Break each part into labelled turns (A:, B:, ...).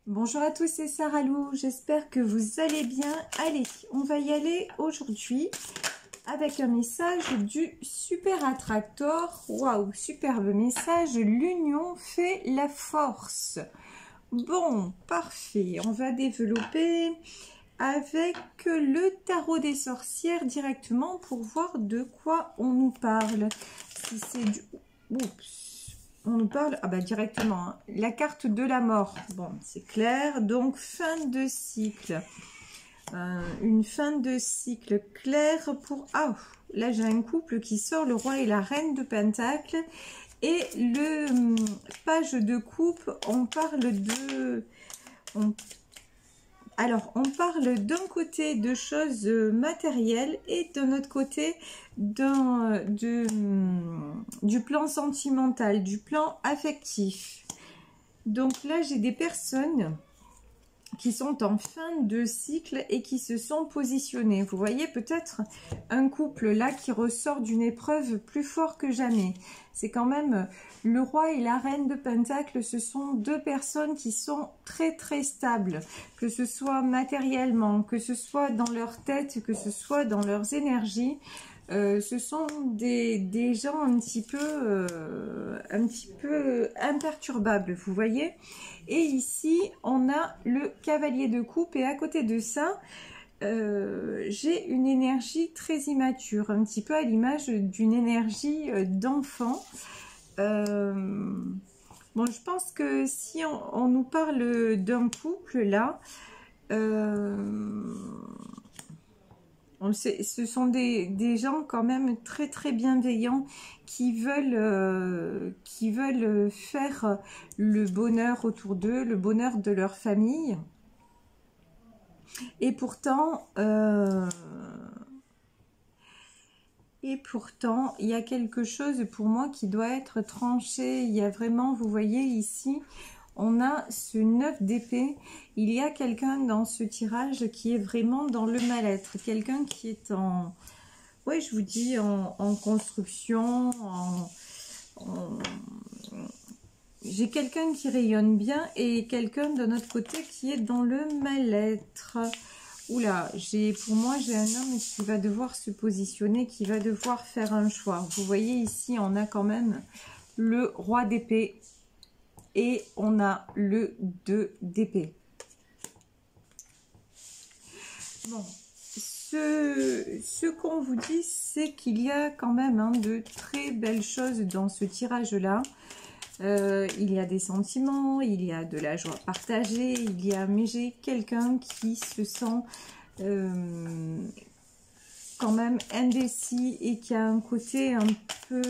A: Bonjour à tous, c'est Sarah Lou, j'espère que vous allez bien. Allez, on va y aller aujourd'hui avec un message du Super Attractor. Waouh, superbe message, l'union fait la force. Bon, parfait, on va développer avec le tarot des sorcières directement pour voir de quoi on nous parle. Si c'est du... Oups. On nous parle, directement, hein. La carte de la mort, bon, c'est clair, donc fin de cycle. Une fin de cycle claire pour... Ah, là j'ai un couple qui sort, le roi et la reine de Pentacle. Et le page de coupe, on parle de... Alors, on parle d'un côté de choses matérielles et d'un autre côté du plan sentimental, du plan affectif. Donc là, j'ai des personnes qui sont en fin de cycle et qui se sont positionnées. Vous voyez peut-être un couple là qui ressort d'une épreuve plus fort que jamais. C'est quand même le roi et la reine de Pentacle, ce sont deux personnes qui sont très très stables, que ce soit matériellement, que ce soit dans leur tête, que ce soit dans leurs énergies. Ce sont des gens un petit peu imperturbables, vous voyez. Et ici, on a le cavalier de coupe et à côté de ça, j'ai une énergie très immature, un petit peu à l'image d'une énergie d'enfant. Bon, je pense que si on nous parle d'un couple là, ce sont des gens quand même très très bienveillants qui veulent faire le bonheur autour d'eux, le bonheur de leur famille. Et pourtant, il y a quelque chose pour moi qui doit être tranché. Il y a vraiment, vous voyez ici, on a ce 9 d'épée. Il y a quelqu'un dans ce tirage qui est vraiment dans le mal-être. Quelqu'un qui est en... Oui, je vous dis, en construction, j'ai quelqu'un qui rayonne bien et quelqu'un de notre côté qui est dans le mal-être. Oula, pour moi, j'ai un homme qui va devoir se positionner, qui va devoir faire un choix. Vous voyez ici, on a quand même le roi d'épée et on a le 2 d'épée. Bon, ce qu'on vous dit, c'est qu'il y a quand même de très belles choses dans ce tirage-là. Il y a des sentiments, il y a de la joie partagée, mais j'ai quelqu'un qui se sent quand même indécis et qui a un côté un peu,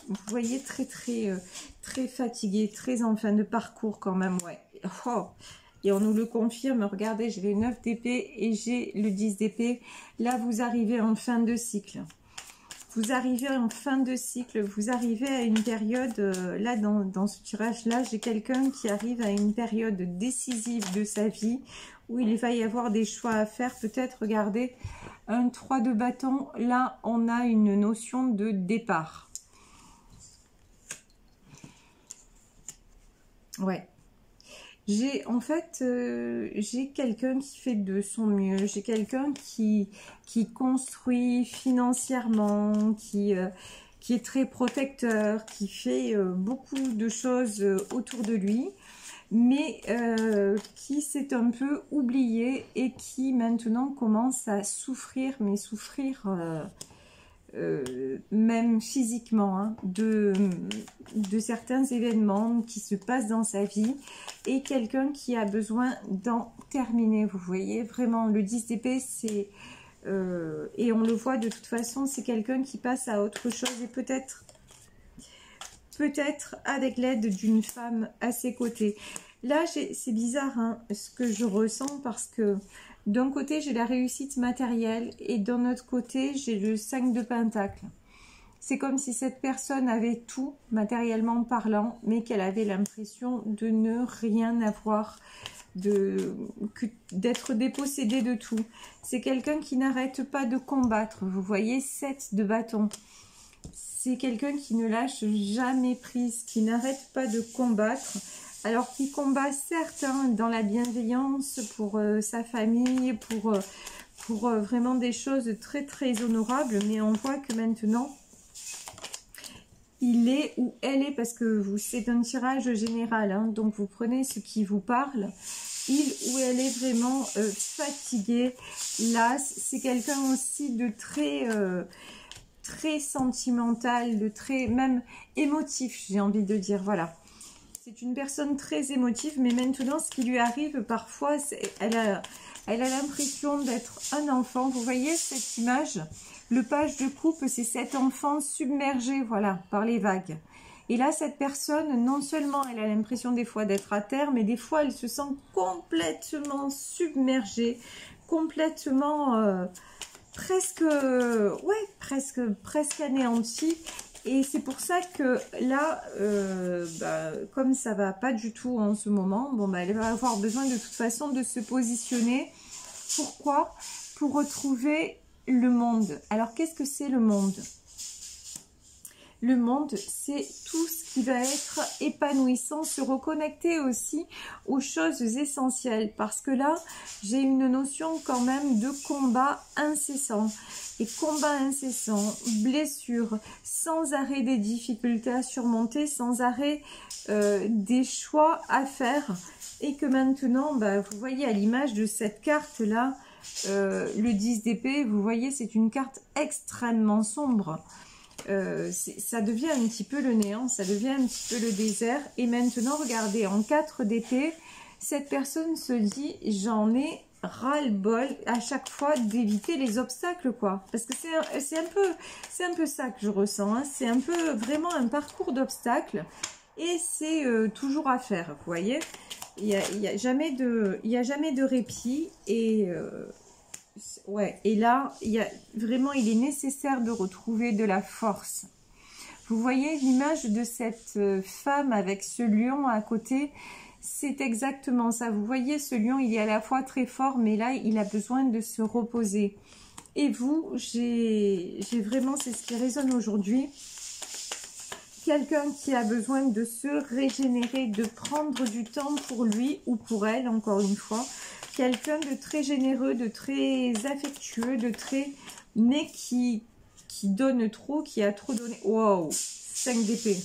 A: vous voyez, très fatigué, très en fin de parcours quand même, ouais. Oh. Et on nous le confirme, regardez, j'ai les 9 d'épée et j'ai le 10 d'épée. Là, vous arrivez en fin de cycle. Vous arrivez en fin de cycle, vous arrivez à une période, là dans ce tirage-là, j'ai quelqu'un qui arrive à une période décisive de sa vie, où il va y avoir des choix à faire, peut-être, regardez, un 3 de bâton, là on a une notion de départ. Ouais. J'ai quelqu'un qui fait de son mieux, j'ai quelqu'un qui construit financièrement, qui est très protecteur, qui fait beaucoup de choses autour de lui, mais qui s'est un peu oublié et qui maintenant commence à souffrir, mais souffrir... même physiquement, hein, de certains événements qui se passent dans sa vie, et quelqu'un qui a besoin d'en terminer. Vous voyez, vraiment, le 10 d'épée, c'est... et on le voit de toute façon, c'est quelqu'un qui passe à autre chose, et peut-être avec l'aide d'une femme à ses côtés. Là, c'est bizarre hein, ce que je ressens, parce que d'un côté, j'ai la réussite matérielle et d'un autre côté, j'ai le 5 de Pentacle. C'est comme si cette personne avait tout, matériellement parlant, mais qu'elle avait l'impression de ne rien avoir, d'être dépossédée de tout. C'est quelqu'un qui n'arrête pas de combattre. Vous voyez, 7 de bâton. C'est quelqu'un qui ne lâche jamais prise, qui n'arrête pas de combattre. Alors qui combat certes hein, dans la bienveillance pour sa famille, pour vraiment des choses très très honorables, mais on voit que maintenant il est ou elle est, parce que c'est un tirage général, hein, donc vous prenez ce qui vous parle. Il ou elle est vraiment fatigué, las. C'est quelqu'un aussi de très, très sentimental, de très même émotif, j'ai envie de dire, voilà. C'est une personne très émotive, mais maintenant, ce qui lui arrive parfois, elle a l'impression d'être un enfant. Vous voyez cette image? Le page de coupe, c'est cet enfant submergé, voilà, par les vagues. Et là, cette personne, non seulement elle a l'impression des fois d'être à terre, mais des fois, elle se sent complètement submergée, complètement, presque anéantie. Et c'est pour ça que là, comme ça va pas du tout en ce moment, bon, elle va avoir besoin de toute façon de se positionner. Pourquoi? Pour retrouver le monde. Alors, qu'est-ce que c'est le monde? Le monde, c'est tout ce qui va être épanouissant, se reconnecter aussi aux choses essentielles. Parce que là, j'ai une notion quand même de combat incessant. Et combat incessant, blessure, sans arrêt des difficultés à surmonter, sans arrêt des choix à faire. Et que maintenant, vous voyez à l'image de cette carte-là, le 10 d'épée, vous voyez, c'est une carte extrêmement sombre. Ça devient un petit peu le néant, ça devient un petit peu le désert. Et maintenant, regardez, en 4 d'épée, cette personne se dit, j'en ai ras-le-bol à chaque fois d'éviter les obstacles, quoi. Parce que c'est un peu ça que je ressens, hein. C'est un peu vraiment un parcours d'obstacles. Et c'est toujours à faire, vous voyez. Il y a jamais de répit. Et ouais, et là, il est nécessaire de retrouver de la force. Vous voyez l'image de cette femme avec ce lion à côté, c'est exactement ça. Vous voyez, ce lion, il est à la fois très fort, mais là, il a besoin de se reposer. Et vous, j'ai vraiment, c'est ce qui résonne aujourd'hui, quelqu'un qui a besoin de se régénérer, de prendre du temps pour lui ou pour elle, encore une fois. Quelqu'un de très généreux, de très affectueux, mais qui donne trop, qui a trop donné. Wow, 5 d'épée.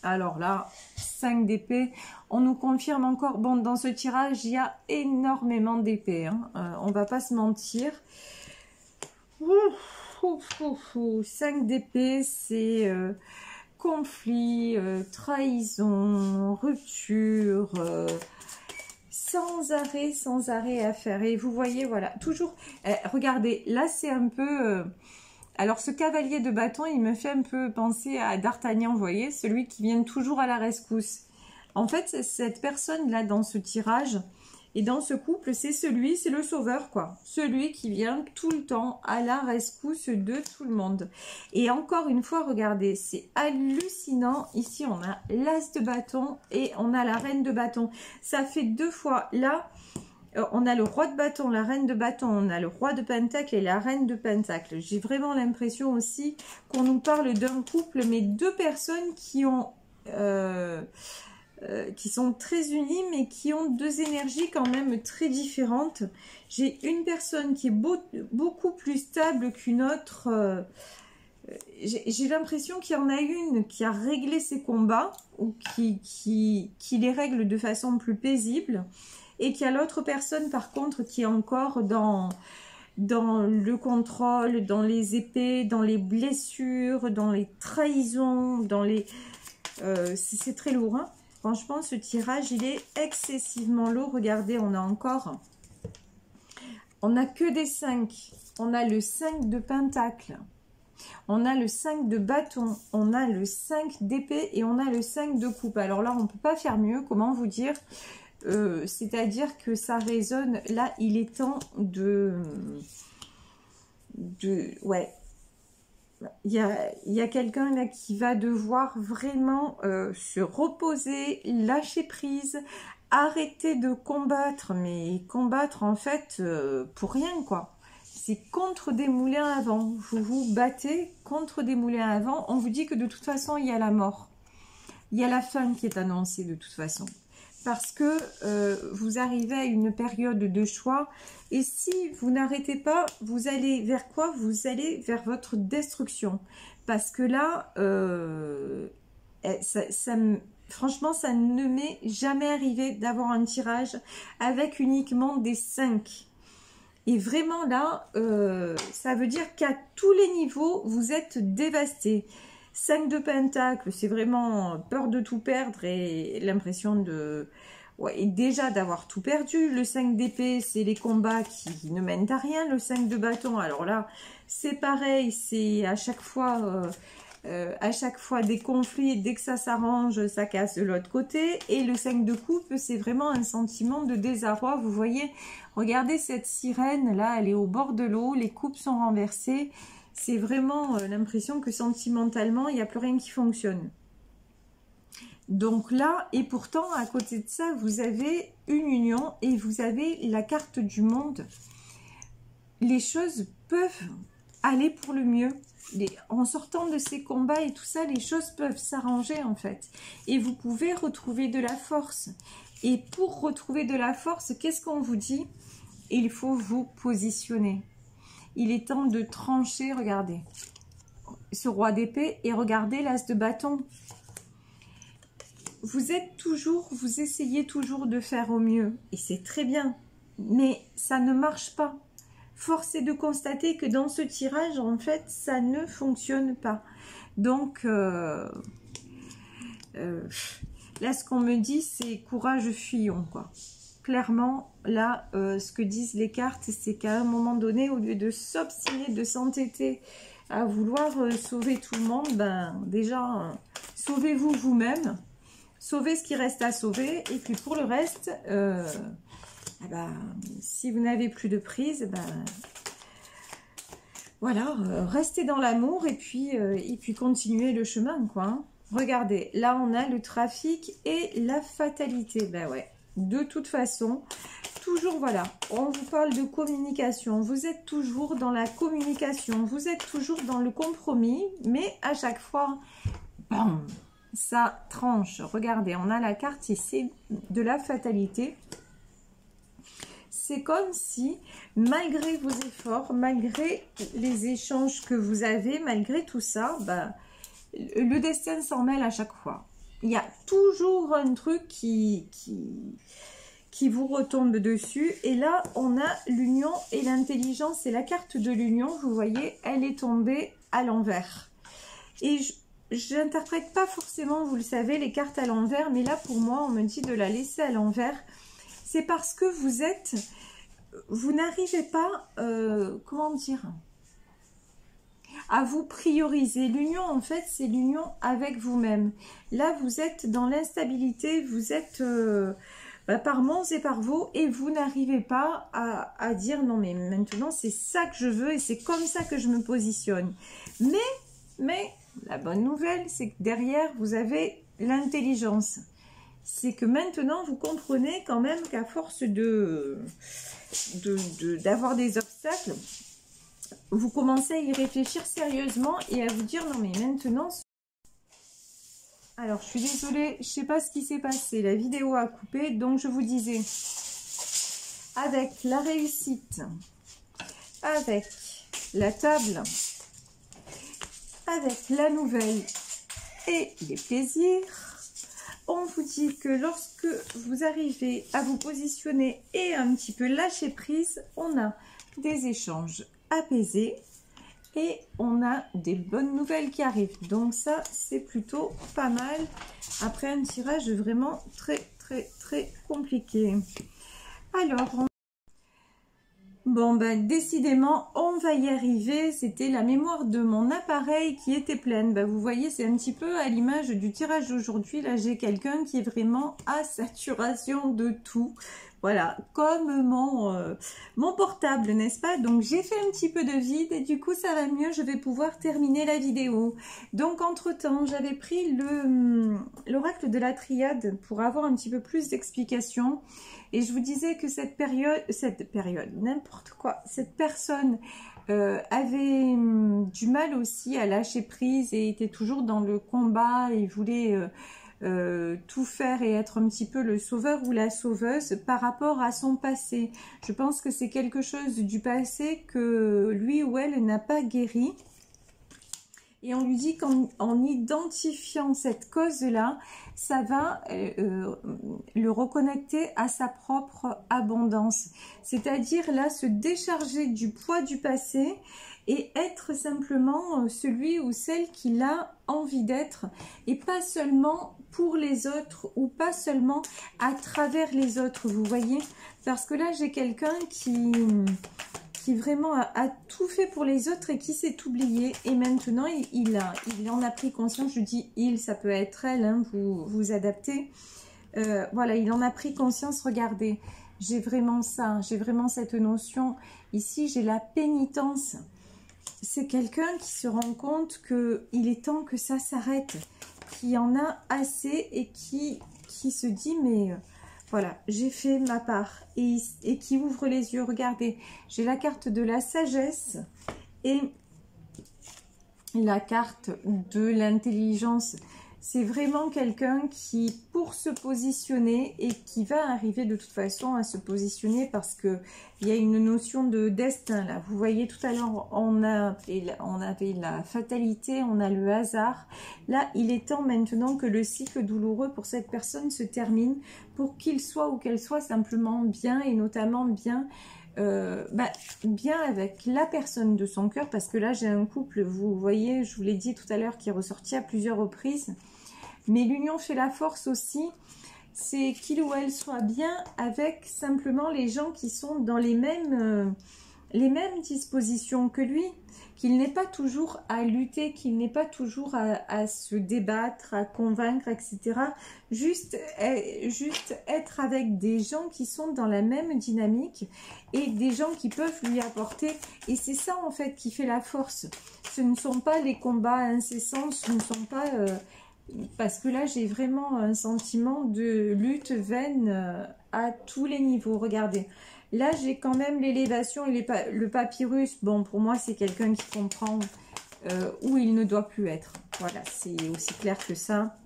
A: Alors là, 5 d'épée, on nous confirme encore, bon, dans ce tirage, il y a énormément d'épée, hein. On va pas se mentir. 5 d'épée, c'est conflit, trahison, rupture, sans arrêt à faire. Et vous voyez, voilà, toujours, regardez, là c'est un peu, alors ce cavalier de bâton, il me fait un peu penser à D'Artagnan, vous voyez, celui qui vient toujours à la rescousse. En fait, cette personne-là, dans ce tirage, et dans ce couple, c'est le sauveur, quoi. Celui qui vient tout le temps à la rescousse de tout le monde. Et encore une fois, regardez, c'est hallucinant. Ici, on a l'as de bâton et on a la reine de bâton. Ça fait 2 fois. Là, on a le roi de bâton, la reine de bâton, on a le roi de pentacle et la reine de pentacle. J'ai vraiment l'impression aussi qu'on nous parle d'un couple, mais 2 personnes qui ont... qui sont très unies, mais qui ont 2 énergies quand même très différentes. J'ai une personne qui est beaucoup plus stable qu'une autre. J'ai l'impression qu'il y en a une qui a réglé ses combats, ou qui les règle de façon plus paisible, et qu'il y a l'autre personne, par contre, qui est encore dans le contrôle, dans les épées, dans les blessures, dans les trahisons, dans les... c'est très lourd, hein. Franchement, ce tirage, il est excessivement lourd. Regardez, on a que des 5. On a le 5 de pentacle. On a le 5 de bâton. On a le 5 d'épée et on a le 5 de coupe. Alors là, on ne peut pas faire mieux. Comment vous dire? C'est-à-dire que ça résonne. Là, il est temps ouais. Il y a quelqu'un là qui va devoir vraiment se reposer, lâcher prise, arrêter de combattre, mais combattre en fait pour rien, quoi. C'est contre des moulins à vent. Vous vous battez contre des moulins à vent. On vous dit que de toute façon, il y a la mort. Il y a la fin qui est annoncée de toute façon. parce que vous arrivez à une période de choix. Et si vous n'arrêtez pas, vous allez vers quoi? Vous allez vers votre destruction. Parce que là, franchement, ça ne m'est jamais arrivé d'avoir un tirage avec uniquement des 5. Et vraiment là, ça veut dire qu'à tous les niveaux, vous êtes dévasté. 5 de pentacle, c'est vraiment peur de tout perdre et l'impression de... Ouais, et déjà d'avoir tout perdu. Le 5 d'épée, c'est les combats qui ne mènent à rien. Le 5 de bâton, alors là, c'est pareil, c'est à chaque fois des conflits. Dès que ça s'arrange, ça casse de l'autre côté. Et le 5 de coupe, c'est vraiment un sentiment de désarroi. Vous voyez, regardez cette sirène, là, elle est au bord de l'eau. Les coupes sont renversées. C'est vraiment l'impression que sentimentalement, il n'y a plus rien qui fonctionne. Donc là, et pourtant, à côté de ça, vous avez une union et vous avez la carte du monde. Les choses peuvent aller pour le mieux. En sortant de ces combats et tout ça, les choses peuvent s'arranger en fait. Et vous pouvez retrouver de la force. Et pour retrouver de la force, qu'est-ce qu'on vous dit? Il faut vous positionner. Il est temps de trancher, regardez. Ce roi d'épée et regardez l'as de bâton. Vous essayez toujours de faire au mieux. Et c'est très bien. Mais ça ne marche pas. Force est de constater que dans ce tirage, en fait, ça ne fonctionne pas. Donc, là, ce qu'on me dit, c'est courage, fuyons, quoi. Clairement, là, ce que disent les cartes, c'est qu'à un moment donné, au lieu de s'obstiner, de s'entêter à vouloir sauver tout le monde, ben déjà, sauvez-vous vous-même. Sauvez ce qui reste à sauver. Et puis pour le reste, si vous n'avez plus de prise, voilà, restez dans l'amour et puis continuez le chemin, quoi. Hein. Regardez, là on a le trafic et la fatalité. Ben ouais, de toute façon, toujours voilà, on vous parle de communication. Vous êtes toujours dans la communication, vous êtes toujours dans le compromis, mais à chaque fois, bam, ça tranche. Regardez, on a la carte ici de la fatalité. C'est comme si, malgré vos efforts, malgré les échanges que vous avez, malgré tout ça, le destin s'en mêle à chaque fois. Il y a toujours un truc qui vous retombe dessus. Et là, on a l'union et l'intelligence. Et la carte de l'union, vous voyez, elle est tombée à l'envers. Et je n'interprète pas forcément, vous le savez, les cartes à l'envers. Mais là, pour moi, on me dit de la laisser à l'envers. C'est parce que vous n'arrivez pas, comment dire, à vous prioriser. L'union, en fait, c'est l'union avec vous-même. Là, vous êtes dans l'instabilité, vous êtes par monts et par vaux, et vous n'arrivez pas à dire non, mais maintenant, c'est ça que je veux et c'est comme ça que je me positionne. Mais la bonne nouvelle, c'est que derrière, vous avez l'intelligence. C'est que maintenant, vous comprenez quand même qu'à force d'avoir des obstacles, vous commencez à y réfléchir sérieusement et à vous dire non mais maintenant... Alors, je suis désolée, je ne sais pas ce qui s'est passé, la vidéo a coupé, donc je vous disais, avec la réussite, avec la table, avec la nouvelle et les plaisirs, on vous dit que lorsque vous arrivez à vous positionner et un petit peu lâcher prise, on a des échanges apaisés et on a des bonnes nouvelles qui arrivent. Donc ça, c'est plutôt pas mal. Après un tirage vraiment très compliqué. Alors, bon, décidément, on va y arriver. C'était la mémoire de mon appareil qui était pleine. Vous voyez, c'est un petit peu à l'image du tirage d'aujourd'hui. Là, j'ai quelqu'un qui est vraiment à saturation de tout. Voilà, comme mon portable, n'est-ce pas? Donc, j'ai fait un petit peu de vide et du coup, ça va mieux. Je vais pouvoir terminer la vidéo. Donc, entre-temps, j'avais pris l'oracle de la triade pour avoir un petit peu plus d'explications. Et je vous disais que cette période, n'importe quoi, cette personne avait du mal aussi à lâcher prise et était toujours dans le combat et voulait tout faire et être un petit peu le sauveur ou la sauveuse par rapport à son passé. Je pense que c'est quelque chose du passé que lui ou elle n'a pas guéri. Et on lui dit qu'en identifiant cette cause-là, ça va le reconnecter à sa propre abondance. C'est-à-dire là, se décharger du poids du passé et être simplement celui ou celle qu'il a envie d'être. Et pas seulement pour les autres ou pas seulement à travers les autres, vous voyez. Parce que là, j'ai quelqu'un qui vraiment a tout fait pour les autres et qui s'est oublié. Et maintenant, il en a pris conscience. Je dis il, ça peut être elle, hein, vous adaptez. Voilà, il en a pris conscience. Regardez, j'ai vraiment ça, j'ai vraiment cette notion. Ici, j'ai la pénitence. C'est quelqu'un qui se rend compte qu'il est temps que ça s'arrête, qui en a assez et qui se dit mais... Voilà, j'ai fait ma part et qui ouvre les yeux. Regardez, j'ai la carte de la sagesse et la carte de l'intelligence. C'est vraiment quelqu'un qui, pour se positionner et qui va arriver de toute façon à se positionner parce que il y a une notion de destin là. Vous voyez tout à l'heure, on avait la fatalité, on a le hasard. Là, il est temps maintenant que le cycle douloureux pour cette personne se termine pour qu'il soit ou qu'elle soit simplement bien et notamment bien bien avec la personne de son cœur, parce que là j'ai un couple, vous voyez, je vous l'ai dit tout à l'heure, qui est ressorti à plusieurs reprises, mais l'union fait la force aussi, c'est qu'il ou elle soit bien avec simplement les gens qui sont dans les mêmes dispositions que lui, qu'il n'ait pas toujours à lutter, qu'il n'ait pas toujours à se débattre, à convaincre, etc. Juste être avec des gens qui sont dans la même dynamique et des gens qui peuvent lui apporter. Et c'est ça en fait qui fait la force. Ce ne sont pas les combats incessants, ce ne sont pas... parce que là j'ai vraiment un sentiment de lutte vaine à tous les niveaux. Regardez. Là, j'ai quand même l'élévation et le papyrus. Bon, pour moi, c'est quelqu'un qui comprend où il ne doit plus être. Voilà, c'est aussi clair que ça.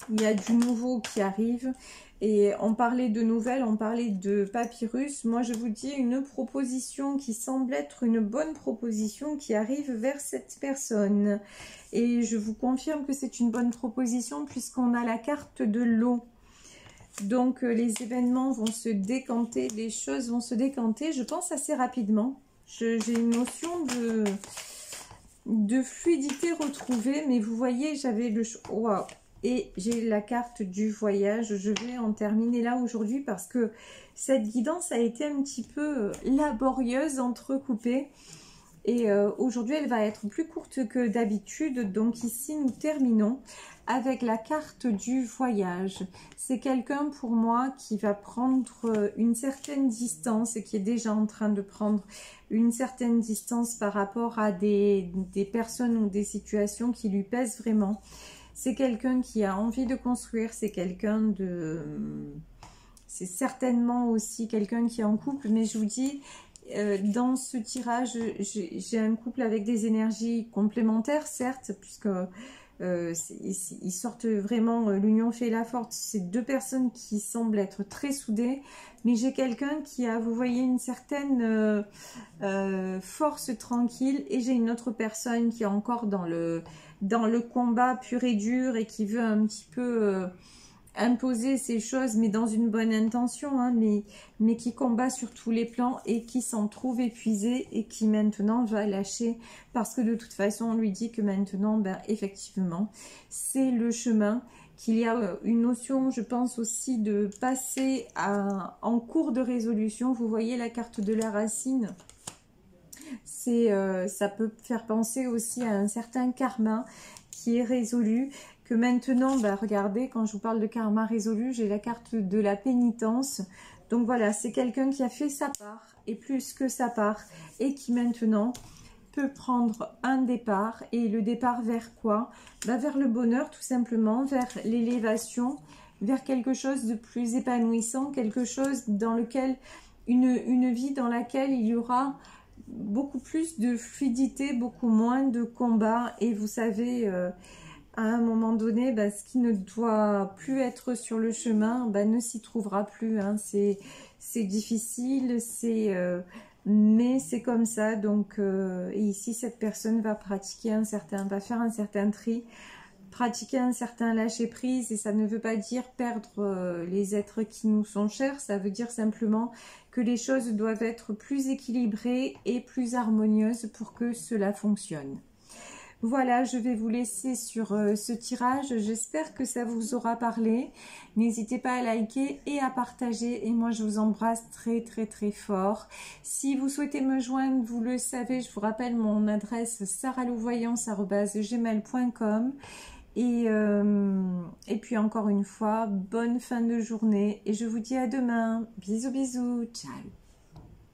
A: Il y a du nouveau qui arrive. Et on parlait de nouvelles, on parlait de papyrus. Moi, je vous dis une proposition qui semble être une bonne proposition qui arrive vers cette personne. Et je vous confirme que c'est une bonne proposition puisqu'on a la carte de l'eau. Donc, les événements vont se décanter, les choses vont se décanter, je pense, assez rapidement. J'ai une notion de fluidité retrouvée, mais vous voyez, j'avais le... Waouh! Et j'ai la carte du voyage. Je vais en terminer là aujourd'hui parce que cette guidance a été un petit peu laborieuse, entrecoupée. Et aujourd'hui, elle va être plus courte que d'habitude. Donc ici, nous terminons avec la carte du voyage. C'est quelqu'un pour moi qui va prendre une certaine distance et qui est déjà en train de prendre une certaine distance par rapport à des personnes ou des situations qui lui pèsent vraiment. C'est quelqu'un qui a envie de construire, c'est quelqu'un de... C'est certainement aussi quelqu'un qui est en couple, mais je vous dis... dans ce tirage, j'ai un couple avec des énergies complémentaires, certes, puisque ils sortent vraiment, l'union fait la force. C'est deux personnes qui semblent être très soudées, mais j'ai quelqu'un qui a, vous voyez, une certaine force tranquille, et j'ai une autre personne qui est encore dans le combat pur et dur et qui veut un petit peu... imposer ces choses, mais dans une bonne intention, hein, mais qui combat sur tous les plans et qui s'en trouve épuisé et qui maintenant va lâcher parce que de toute façon on lui dit que maintenant, ben, effectivement, c'est le chemin, qu'il y a une notion, je pense aussi, de passer en cours de résolution. Vous voyez la carte de la racine, ça peut faire penser aussi à un certain karma qui est résolu. Que maintenant, bah, regardez, quand je vous parle de karma résolu, j'ai la carte de la pénitence. Donc voilà, c'est quelqu'un qui a fait sa part, et plus que sa part, et qui maintenant peut prendre un départ. Et le départ vers quoi? Bah, vers le bonheur, tout simplement, vers l'élévation, vers quelque chose de plus épanouissant, quelque chose dans lequel, une vie dans laquelle il y aura beaucoup plus de fluidité, beaucoup moins de combats. Et vous savez... à un moment donné, bah, ce qui ne doit plus être sur le chemin, bah, ne s'y trouvera plus. Hein. C'est difficile, mais c'est comme ça. Donc, et ici, cette personne va va faire un certain tri, pratiquer un certain lâcher-prise. Et ça ne veut pas dire perdre les êtres qui nous sont chers. Ça veut dire simplement que les choses doivent être plus équilibrées et plus harmonieuses pour que cela fonctionne. Voilà, je vais vous laisser sur ce tirage. J'espère que ça vous aura parlé. N'hésitez pas à liker et à partager. Et moi, je vous embrasse très, très, très fort. Si vous souhaitez me joindre, vous le savez, je vous rappelle mon adresse saralouvoyance@gmail.com. Et puis encore une fois, bonne fin de journée. Et je vous dis à demain. Bisous, bisous. Ciao.